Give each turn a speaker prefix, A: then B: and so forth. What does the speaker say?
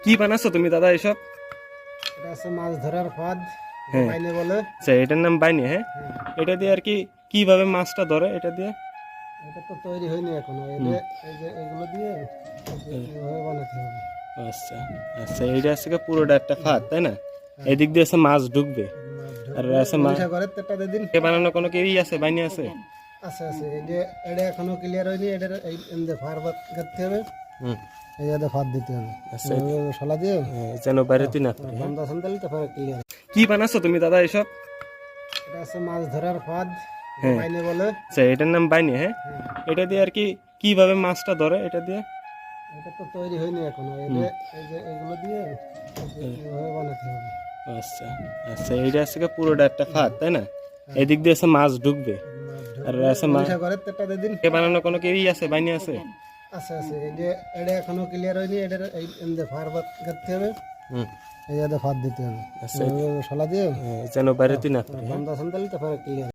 A: কি বানাচ্ছো তুমি দাদা এসব?
B: এটা হচ্ছে মাছ ধরার ফাঁদ,
A: হ্যাঁ।
B: বাইনে বলে।
A: আচ্ছা, এটার নাম বাইনি। হ্যাঁ, এটা দিয়ে আর কি কিভাবে মাছটা ধরে এটা দিয়ে?
B: এটা তো তৈরি হয়নি এখনো। এই যে এগুলো দিয়ে এইভাবে বানাতে হবে।
A: আচ্ছা আচ্ছা, এইটা হচ্ছে কি পুরোটা একটা ফাঁদ, তাই না? এদিক দিয়ে আছে মাছ ঢুকবে, আর আছে মাছ
B: ঘরের তেটা দিন
A: বানানো কোনো কেউই আছে, বাইনি আছে?
B: আছে আছে। এই যে এটা এখনো ক্লিয়ার হয়নি। এটার এই ফার বাদ করতে হবে।
A: হুম,
B: এই যে ফাঁদ দিতে হবে।
A: আচ্ছা,
B: শলা দিয়ে
A: যেন বাইরেতে না পড়ে। হ্যাঁ।
B: বন্ধ আছেন তাহলে তারপরে ক্লিয়ার।
A: কি বানাচ্ছো তুমি দাদা এসব?
B: এটা হচ্ছে মাছ ধরার ফাঁদ,
A: হ্যাঁ।
B: বাইনে বলে।
A: আচ্ছা, এটার নাম বাইনি। হ্যাঁ, এটা দিয়ে আর কি কিভাবে মাছটা ধরে এটা দিয়ে?
B: এটা তো তৈরি হয়নি এখনো। এই যে এগুলো দিয়ে এইভাবে বানাতে হবে।
A: আচ্ছা আচ্ছা, এইটা হচ্ছে কি পুরোটা একটা ফাঁদ, তাই না? এদিক দিয়ে আছে মাছ ঢুকবে, আর আছে মাছ
B: ঘরের তেটা দিন
A: বানানো কোনো কেউই আছে, বাইনি আছে?
B: আছে আছে। এই যে এটা এখনো ক্লিয়ার হয়নি। এটার এই ফার বাদ করতে হবে।
A: হুম,
B: এই যে ফাঁদ দিতে হবে।
A: আচ্ছা,
B: শলা দিয়ে
A: যেন বাইরেতে না পড়ে।
B: বন্ধ আছেন তাহলে তারপরে ক্লিয়ার।